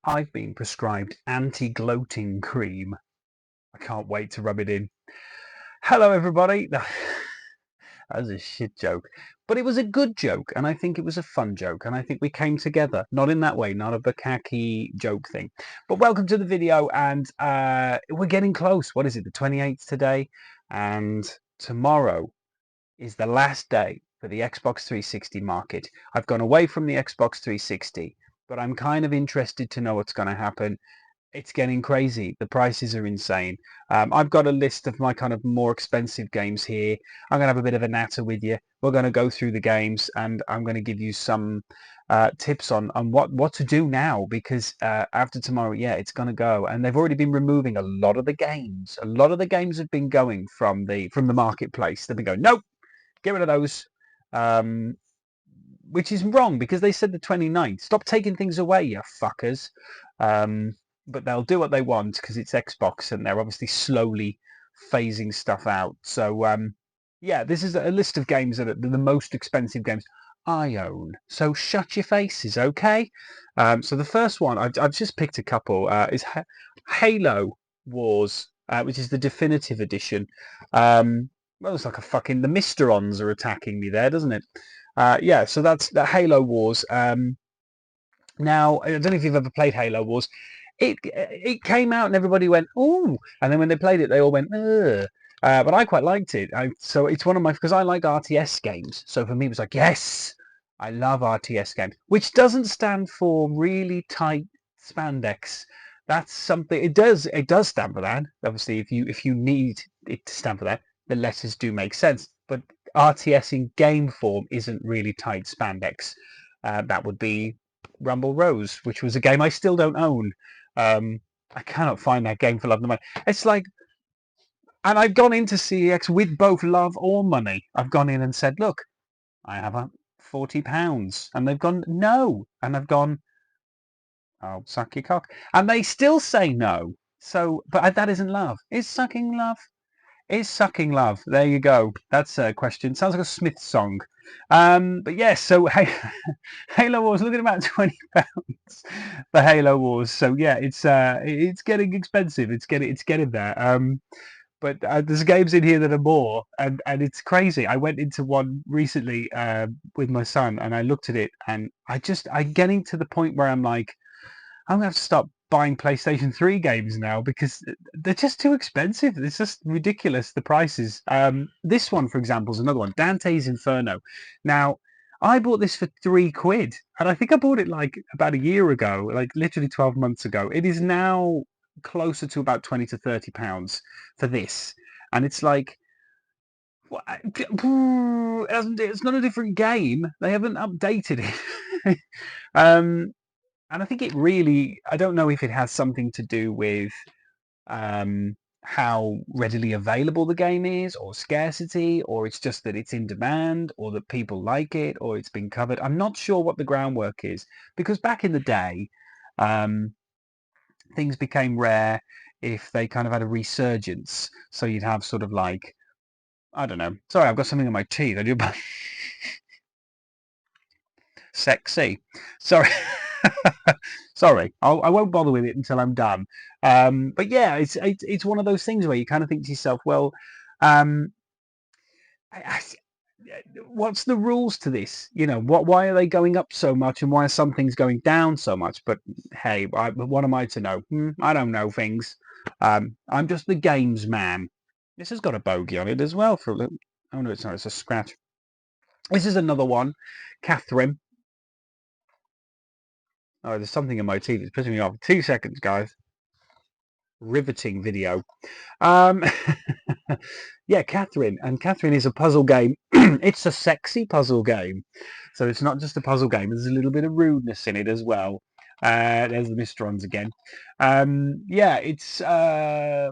I've been prescribed anti-gloating cream. I can't wait to rub it in. Hello, everybody. That was a shit joke. But it was a good joke, and I think it was a fun joke, and I think we came together. Not in that way, not a bukkake joke thing. But welcome to the video, and we're getting close. What is it, the 28th today? And tomorrow is the last day for the Xbox 360 market. I've gone away from the Xbox 360, but I'm kind of interested to know what's going to happen. It's getting crazy. The prices are insane. I've got a list of my kind of more expensive games here. I'm going to have a bit of a natter with you. We're going to go through the games, and I'm going to give you some tips on what to do now, because after tomorrow, yeah, it's going to go. And they've already been removing a lot of the games. A lot of the games have been going from the marketplace. They've been going, nope, get rid of those. Which is wrong, because they said the 29th. Stop taking things away, you fuckers. But they'll do what they want because it's Xbox, and they're obviously slowly phasing stuff out. So yeah, this is a list of games that are the most expensive games I own. So shut your faces, okay? So the first one, I've just picked a couple, is Halo Wars, which is the definitive edition. Well, it's like the Mysterons are attacking me there, doesn't it? Yeah, so that's the Halo Wars. Now, I don't know if you've ever played Halo Wars. It came out and everybody went, "Ooh," and then when they played it, they all went, "Ugh." But I quite liked it. So it's one of my, because I like RTS games. So for me, it was like, yes, I love RTS games, which doesn't stand for really tight spandex. That's something. It does stand for that. Obviously, if you need it to stand for that, the letters do make sense. But RTS in game form isn't really tight spandex. That would be Rumble Rose, which was a game I still don't own. I cannot find that game for love nor money. It's like, and I've gone into CEX with both love or money. I've gone in and said, look, I have £40, and they've gone no, and I've gone, oh, suck your cock, and they still say no. So, but that isn't love. Is sucking love? Is sucking love? There you go. That's a question. Sounds like a Smith song. But yes, so hey, Halo Wars, looking at about £20 for Halo Wars. So yeah, it's getting expensive. It's getting there. But there's games in here that are more, and it's crazy. I went into one recently with my son, and I looked at it, and I'm getting to the point where I'm like, I'm gonna have to stop buying PlayStation 3 games now, because they're just too expensive. It's just ridiculous, the prices. This one, for example, is another one, Dante's Inferno. Now, I bought this for £3, and I think I bought it like about a year ago, like literally 12 months ago. It is now closer to about 20 to £30 for this, and it's like, it's not a different game. They haven't updated it. And I think it really, I don't know if it has something to do with how readily available the game is, or scarcity, or it's just that it's in demand, or that people like it, or it's been covered. I'm not sure what the groundwork is, because back in the day, things became rare if they kind of had a resurgence. So you'd have sort of like, I don't know. Sorry, I've got something in my teeth. I do. Sexy. Sorry. Sorry, I won't bother with it until I'm done. But yeah, it's one of those things where you kind of think to yourself, well, um, I, what's the rules to this? You know, why are they going up so much, and why are some things going down so much? But hey, what am I to know? I don't know things. I'm just the games man. This has got a bogey on it as well for a little. Oh no, it's not. It's a scratch. This is another one, Katherine. Oh, there's something in my teeth. It's pissing me off. 2 seconds, guys. Riveting video. Um, yeah, Katherine. And Katherine is a puzzle game. It's a sexy puzzle game. So it's not just a puzzle game. There's a little bit of rudeness in it as well. There's the Mysterons again. Yeah, it's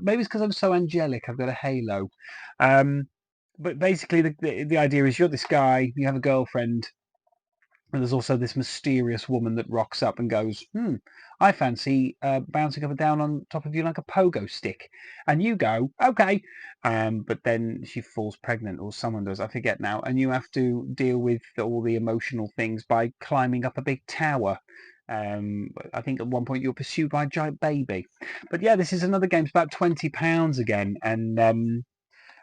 maybe it's because I'm so angelic. I've got a halo. But basically, the idea is you're this guy. You have a girlfriend. And there's also this mysterious woman that rocks up and goes, I fancy bouncing up and down on top of you like a pogo stick. And you go, okay. But then she falls pregnant, or someone does, I forget now. And you have to deal with all the emotional things by climbing up a big tower. I think at one point you were pursued by a giant baby. But yeah, this is another game. It's about £20 again, and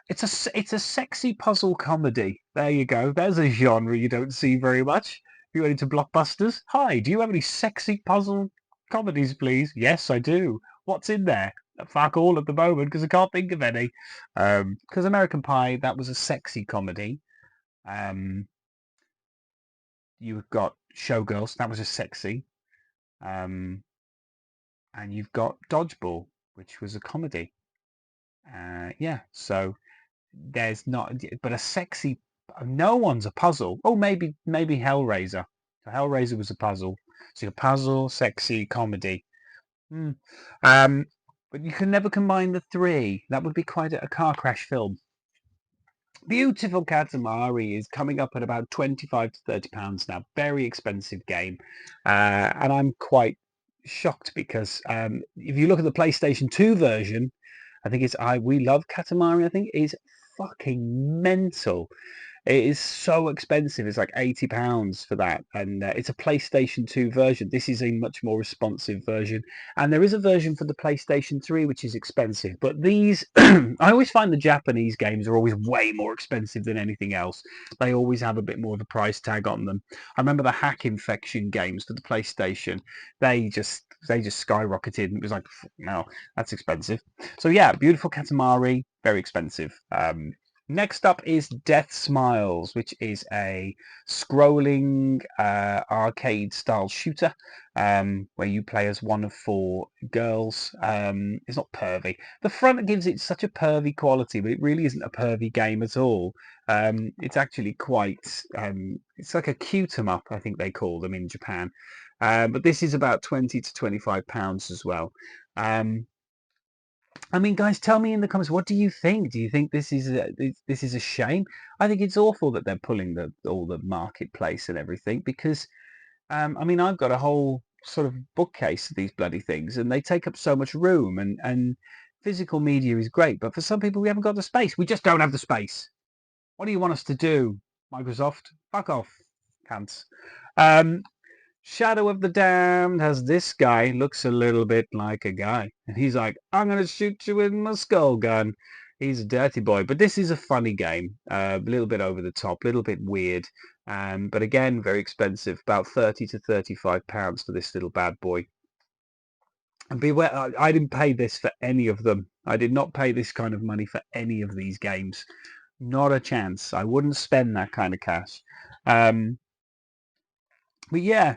it's a sexy puzzle comedy. There you go. There's a genre you don't see very much. If you went into Blockbusters, hi, do you have any sexy puzzle comedies, please? Yes, I do. What's in there? Fuck all at the moment because I can't think of any. Because American Pie, that was a sexy comedy. Um, you've got Showgirls, that was a sexy. Um, and you've got Dodgeball, which was a comedy. Yeah, so there's not, but a sexy. No one's a puzzle. Oh, maybe Hellraiser. So Hellraiser was a puzzle. So your puzzle, sexy, comedy. Hmm. Um, but you can never combine the three. That would be quite a car crash film. Beautiful Katamari is coming up at about 25 to £30 now. Very expensive game, and I'm quite shocked because if you look at the PlayStation 2 version, I think it's I We Love Katamari. I think is fucking mental. It is so expensive. It's like £80 for that, and it's a PlayStation 2 version. This is a much more responsive version, and there is a version for the PlayStation 3 which is expensive. But these, I always find the Japanese games are always way more expensive than anything else. They always have a bit more of a price tag on them. I remember the Hack Infection games for the PlayStation. They just skyrocketed, and it was like, no, that's expensive. So yeah, beautiful Katamari, very expensive. Next up is Death Smiles, which is a scrolling arcade-style shooter where you play as one of four girls. It's not pervy. The front gives it such a pervy quality, but it really isn't a pervy game at all. It's actually quite, it's like a cute 'em up, I think they call them in Japan. But this is about 20 to £25 as well. I mean, guys, tell me in the comments, what do you think? Do you think this is a shame? I think it's awful that they're pulling all the marketplace and everything because, I mean, I've got a whole sort of bookcase of these bloody things, and they take up so much room. And physical media is great, but for some people, we haven't got the space. We just don't have the space. What do you want us to do, Microsoft? Fuck off, cunts. Um, Shadow of the Damned has this guy, looks a little bit like a guy. And he's like, I'm going to shoot you with my skull gun. He's a dirty boy. But this is a funny game. A little bit over the top, a little bit weird. But again, very expensive. About 30 to £35 for this little bad boy. And beware, I didn't pay this for any of them. I did not pay this kind of money for any of these games. Not a chance. I wouldn't spend that kind of cash. But yeah,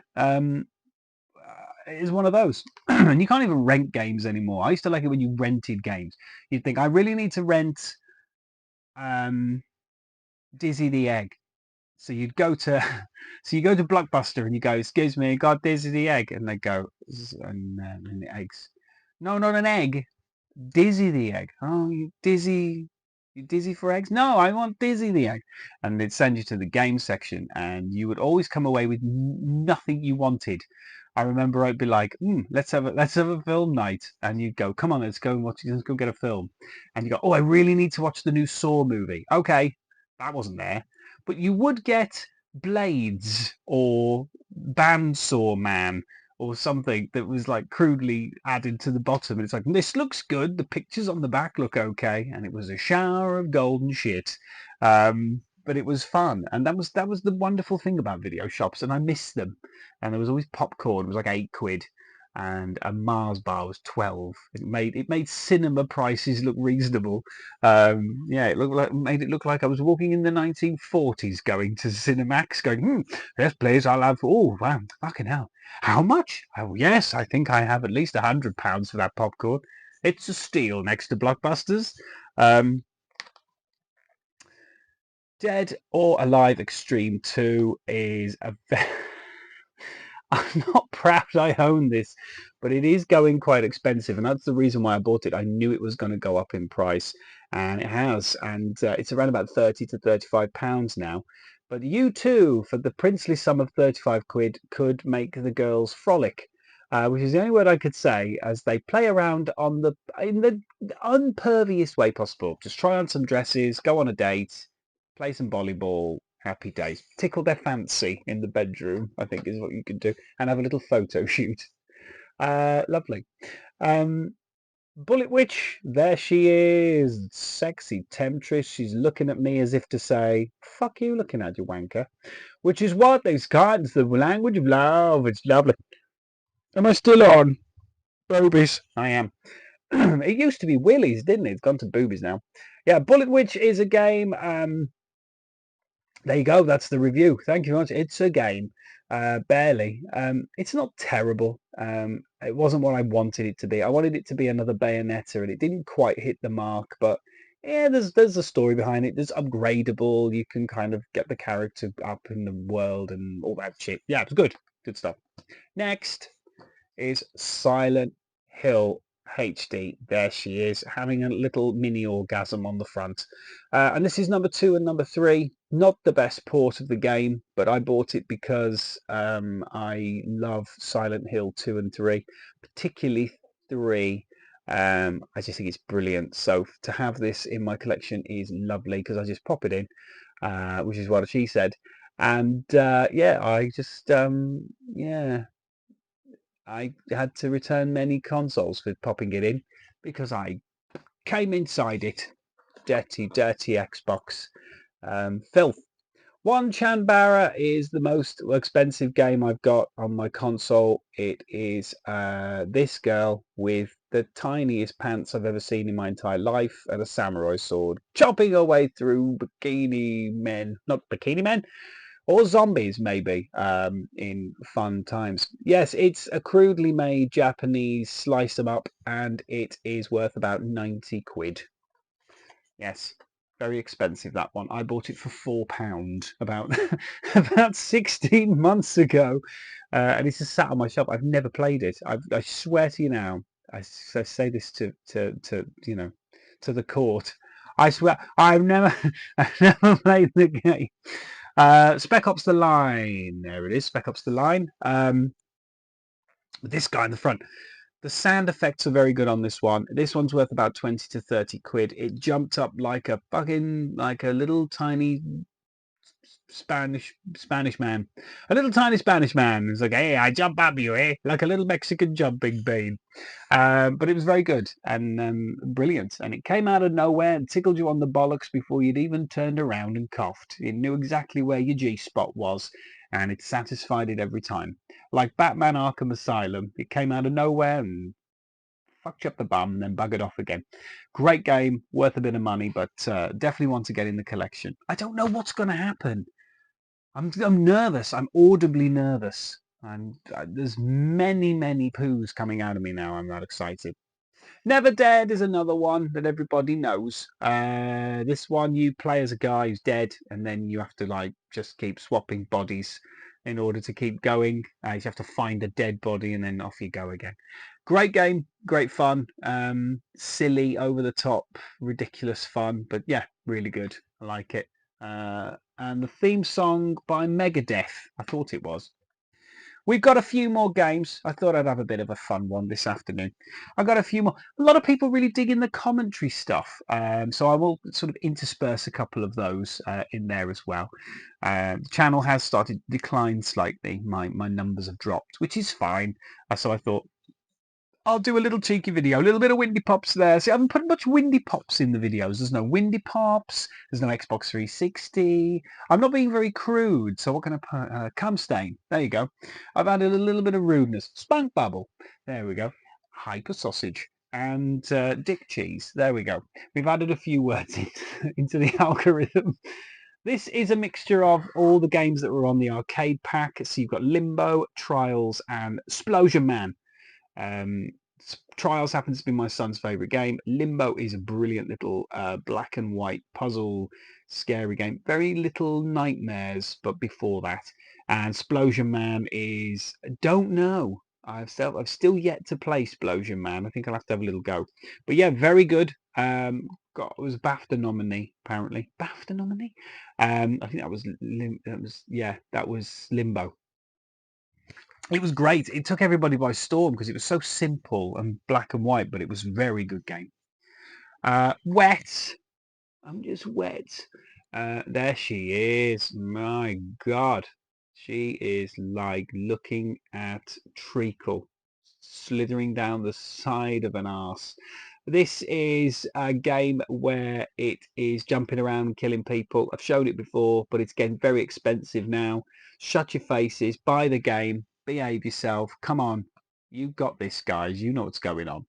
is one of those. And you can't even rent games anymore. I used to like it when you rented games. You'd think, I really need to rent Dizzy the Egg. So you'd go to so you go to Blockbuster and you go, excuse me, got Dizzy the Egg, and they go, and the eggs. No, not an egg. Dizzy the Egg. Oh, you dizzy for eggs? No, I want Dizzy the Egg. And they'd send you to the game section, and you would always come away with nothing you wanted. I remember I'd be like, let's have a film night, and you'd go, come on, let's go get a film, and you go, oh, I really need to watch the new Saw movie. Okay, that wasn't there, but you would get Blades or Bandsaw Man or something that was like crudely added to the bottom. And it's like, this looks good. The pictures on the back look okay. And it was a shower of golden shit. But it was fun. And that was the wonderful thing about video shops. And I miss them. And there was always popcorn. It was like £8. And a Mars bar was 12. It made cinema prices look reasonable. Yeah, made it look like I was walking in the 1940s, going to Cinemax, going, yes, please, I'll have. Oh, wow, fucking hell. How much? Oh, yes, I think I have at least £100 for that popcorn. It's a steal next to Blockbusters. Um, Dead or Alive Extreme 2 is a very... I'm not proud I own this, but it is going quite expensive, and that's the reason why I bought it. I knew it was going to go up in price, and it has, and it's around about 30 to £35 now. But you too, for the princely sum of 35 quid, could make the girls frolic, which is the only word I could say, as they play around in the unperviest way possible. Just try on some dresses, go on a date, play some volleyball, Happy days. Tickle their fancy in the bedroom, I think is what you could do, and have a little photo shoot. Lovely. Um, Bullet Witch, there she is. Sexy temptress. She's looking at me as if to say, fuck you looking at, you wanker. Which is what they call the language of love. It's lovely. Am I still on? Boobies. I am. It used to be willies, didn't it? It's gone to boobies now. Yeah, Bullet Witch is a game. There you go. That's the review. Thank you very much. It's a game. Barely. It's not terrible. It wasn't what I wanted it to be. I wanted it to be another Bayonetta, and it didn't quite hit the mark. But yeah, there's a story behind it. There's upgradable. You can kind of get the character up in the world and all that shit. Yeah, it's good. Good stuff. Next is Silent Hill HD. There she is, having a little mini orgasm on the front. And this is number 2 and number 3. Not the best port of the game, but I bought it because I love Silent Hill 2 and 3, particularly 3. I just think it's brilliant. So to have this in my collection is lovely because I just pop it in, which is what she said. And yeah, I just yeah, I had to return many consoles for popping it in because I came inside it. Dirty, dirty Xbox filth. One Chanbara is the most expensive game I've got on my console. It is this girl with the tiniest pants I've ever seen in my entire life and a samurai sword, chopping her way through bikini men, not bikini men, or zombies maybe, in fun times. Yes, it's a crudely made Japanese slice 'em up, and it is worth about 90 quid. Yes, very expensive, that one. I bought it for £4 about about 16 months ago, and it's just sat on my shelf. I've never played it. I swear to you now, I say this to to the court. I swear I've never I've never played the game. Spec Ops The Line. There it is, Spec Ops The Line. With this guy in the front. The sound effects are very good on this one. This one's worth about 20 to 30 quid. It jumped up like a like a little tiny Spanish man. A little tiny Spanish man. It's like, hey, I jump up you, eh? Like a little Mexican jumping bean. But it was very good and brilliant. And it came out of nowhere and tickled you on the bollocks before you'd even turned around and coughed. It knew exactly where your G-spot was, and it satisfied it every time. Like Batman Arkham Asylum, it came out of nowhere and fucked you up the bum and then buggered off again. Great game, worth a bit of money, but definitely want to get in the collection. I don't know what's going to happen. I'm nervous. I'm audibly nervous. And there's many poos coming out of me now. I'm not excited. Never Dead is another one that everybody knows. This one you play as a guy who's dead, and then you have to like just keep swapping bodies in order to keep going. You have to find a dead body, and then off you go again. Great game, great fun, silly, over the top, ridiculous fun, but yeah, really good. I like it. And the theme song by Megadeth, I thought it was. We've got a few more games. I thought I'd have a bit of a fun one this afternoon. I've got a few more. A lot of people really dig in the commentary stuff, so I will sort of intersperse a couple of those in there as well. The channel has started to decline slightly. My numbers have dropped, which is fine. So I thought I'll do a little cheeky video, a little bit of Windy Pops there. See, I haven't put much Windy Pops in the videos. There's no Windy Pops. There's no Xbox 360. I'm not being very crude, so what can I put? Cum stain. There you go. I've added a little bit of rudeness. Spunk bubble. There we go. Hyper sausage. And dick cheese. There we go. We've added a few words into the algorithm. This is a mixture of all the games that were on the arcade pack. So you've got Limbo, Trials, and Splosion Man. Trials happens to be my son's favorite game. Limbo is a brilliant little black and white puzzle scary game. Very little nightmares, but before that. And Splosion Man is, don't know. I've still yet to play Splosion Man. I think I'll have to have a little go. But yeah, very good. It was a BAFTA nominee apparently. BAFTA nominee. I think that was Limbo. It was great. It took everybody by storm because it was so simple and black and white, but it was a very good game. Wet. I'm just wet. There she is. My God. She is like looking at treacle slithering down the side of an arse. This is a game where it is jumping around and killing people. I've shown it before, but it's getting very expensive now. Shut your faces, buy the game, behave yourself. Come on. You got this, guys. You know what's going on.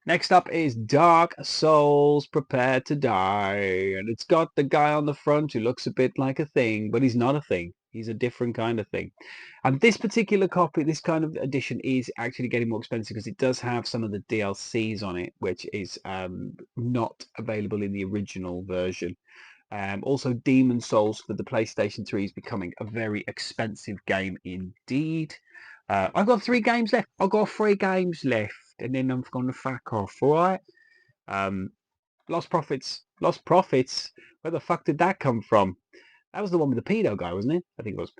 Next up is Dark Souls Prepare to Die. And it's got the guy on the front who looks a bit like a thing, but he's not a thing. He's a different kind of thing. And this particular copy, this kind of edition is actually getting more expensive because it does have some of the DLCs on it, which is not available in the original version. Also, Demon Souls for the PlayStation 3 is becoming a very expensive game indeed. I've got 3 games left. I've got 3 games left, and then I'm going to fuck off. All right. Lost Profits. Lost Profits. Where the fuck did that come from? That was the one with the pedo guy, wasn't it? I think it was.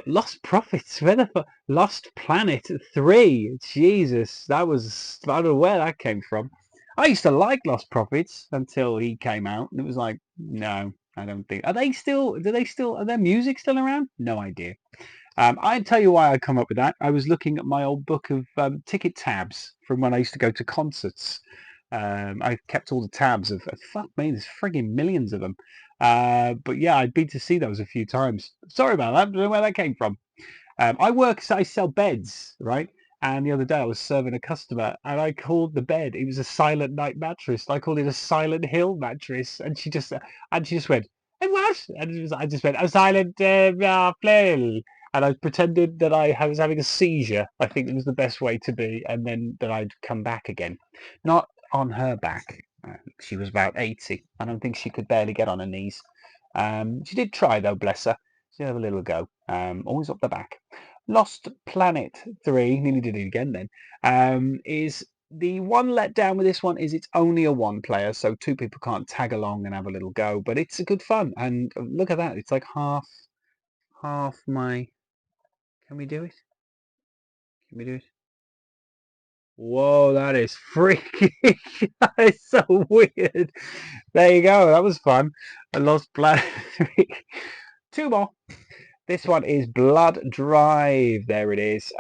Lost Profits. Where the fuck? Lost Planet 3. Jesus, that was. I don't know where that came from. I used to like Lost Profits until he came out, and it was like, no, I don't think. Are they still? Do they still? Are their music still around? No idea. I'll tell you why I come up with that. I was looking at my old book of ticket tabs from when I used to go to concerts. I kept all the tabs of, fuck me, there's frigging millions of them. But yeah, I'd been to see those a few times. Sorry about that. I don't know where that came from. I sell beds, right? And the other day I was serving a customer and I called the bed, it was a Silent Night mattress. I called it a Silent Hill mattress. And she just went, "It what?" I just went, "A Silent Hill." And I pretended that I was having a seizure. I think it was the best way to be. And then that I'd come back again. Not on her back. She was about 80. I don't think she could barely get on her knees. She did try though, bless her. She had a little go. Always up the back. Lost Planet 3, nearly did it again then, is the one letdown with this one is it's only a 1 player, so 2 people can't tag along and have a little go, but it's a good fun. And look at that, it's like half my. Can we do it? Can we do it? Whoa, that is freaky. That is so weird. There you go. That was fun. I lost Planet 3. 2 more. This one is Blood Drive. There it is.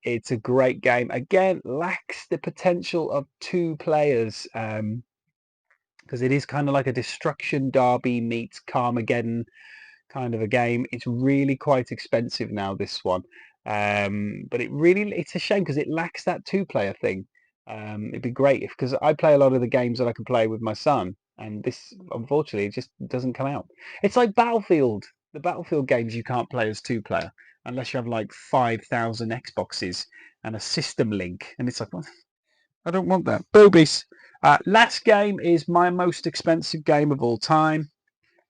It's a great game. Again, lacks the potential of 2 players because it is kind of like a Destruction Derby meets Carmageddon kind of a game. It's really quite expensive now, this one. But it's a shame because it lacks that 2-player thing. It'd be great because I play a lot of the games that I can play with my son, and this, unfortunately, it just doesn't come out. It's like Battlefield. The Battlefield games you can't play as 2-player unless you have like 5,000 Xboxes and a system link, and it's like, well, I don't want that. Boobies. Last game is my most expensive game of all time.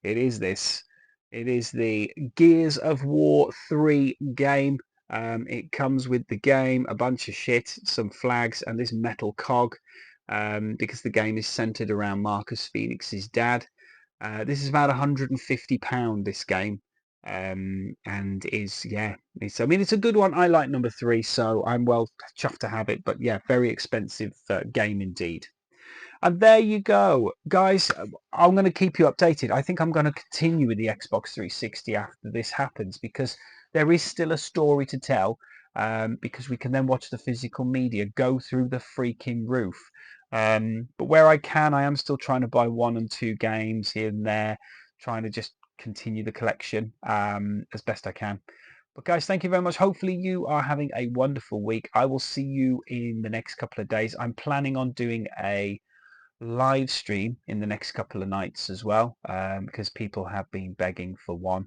It is this. It is the Gears of War 3 game. It comes with the game, a bunch of shit, some flags, and this metal cog because the game is centered around Marcus Phoenix's dad. This is about £150, this game. And it's a good one. I like number 3, so I'm well chuffed to have it. But yeah, very expensive game indeed. And there you go, guys. I'm going to keep you updated. I think I'm going to continue with the Xbox 360 after this happens because there is still a story to tell. Because we can then watch the physical media go through the freaking roof. But where I can, I am still trying to buy 1 and 2 games here and there, trying to just continue the collection as best I can. But guys, thank you very much. Hopefully you are having a wonderful week. I will see you in the next couple of days. I'm planning on doing a live stream in the next couple of nights as well because people have been begging for one,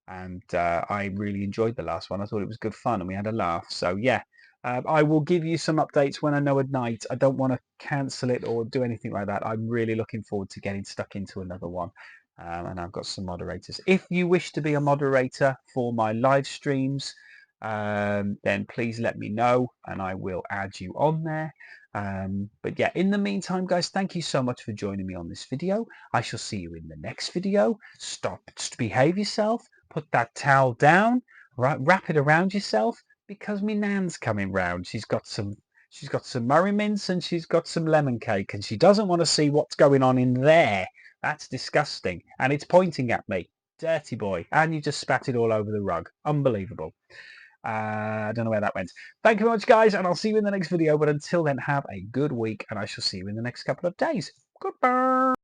and I really enjoyed the last one. I thought it was good fun and we had a laugh. So yeah, I will give you some updates when I know at night. I don't want to cancel it or do anything like that. I'm really looking forward to getting stuck into another one. And I've got some moderators. If you wish to be a moderator for my live streams, then please let me know and I will add you on there. But yeah, in the meantime, guys, thank you so much for joining me on this video. I shall see you in the next video. Behave yourself, put that towel down, right, wrap it around yourself because me nan's coming round. She's got some Murray mince and she's got some lemon cake and she doesn't want to see what's going on in there. That's disgusting. And it's pointing at me. Dirty boy. And you just spat it all over the rug. Unbelievable. I don't know where that went. Thank you very much, guys, and I'll see you in the next video. But until then, have a good week, and I shall see you in the next couple of days. Goodbye.